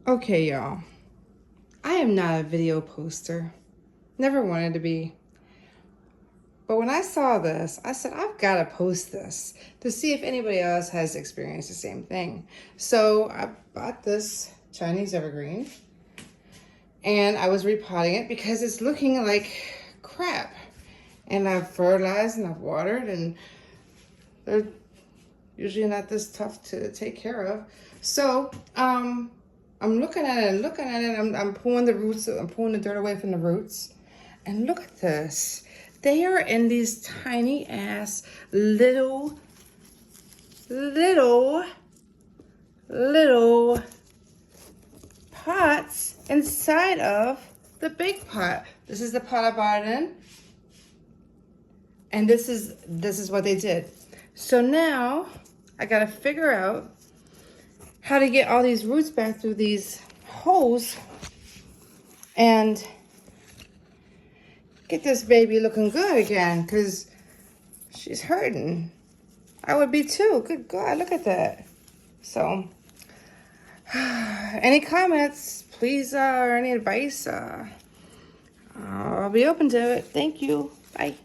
Okay, y'all. I am not a video poster. Never wanted to be. But when I saw this, I said, I've got to post this to see if anybody else has experienced the same thing. So I bought this Chinese Evergreen and I was repotting it because it's looking like crap. And I've fertilized and I've watered, and they're usually not this tough to take care of. So I'm looking at it and looking at it. I'm pulling the roots, I'm pulling the dirt away from the roots. And look at this. They are in these tiny ass little pots inside of the big pot. This is the pot I bought it in. And this is what they did. So now I gotta figure out how to get all these roots back through these holes and get this baby looking good again, because she's hurting. I would be too. Good God, look at that. So, any comments, please, or any advice, I'll be open to it. Thank you. Bye.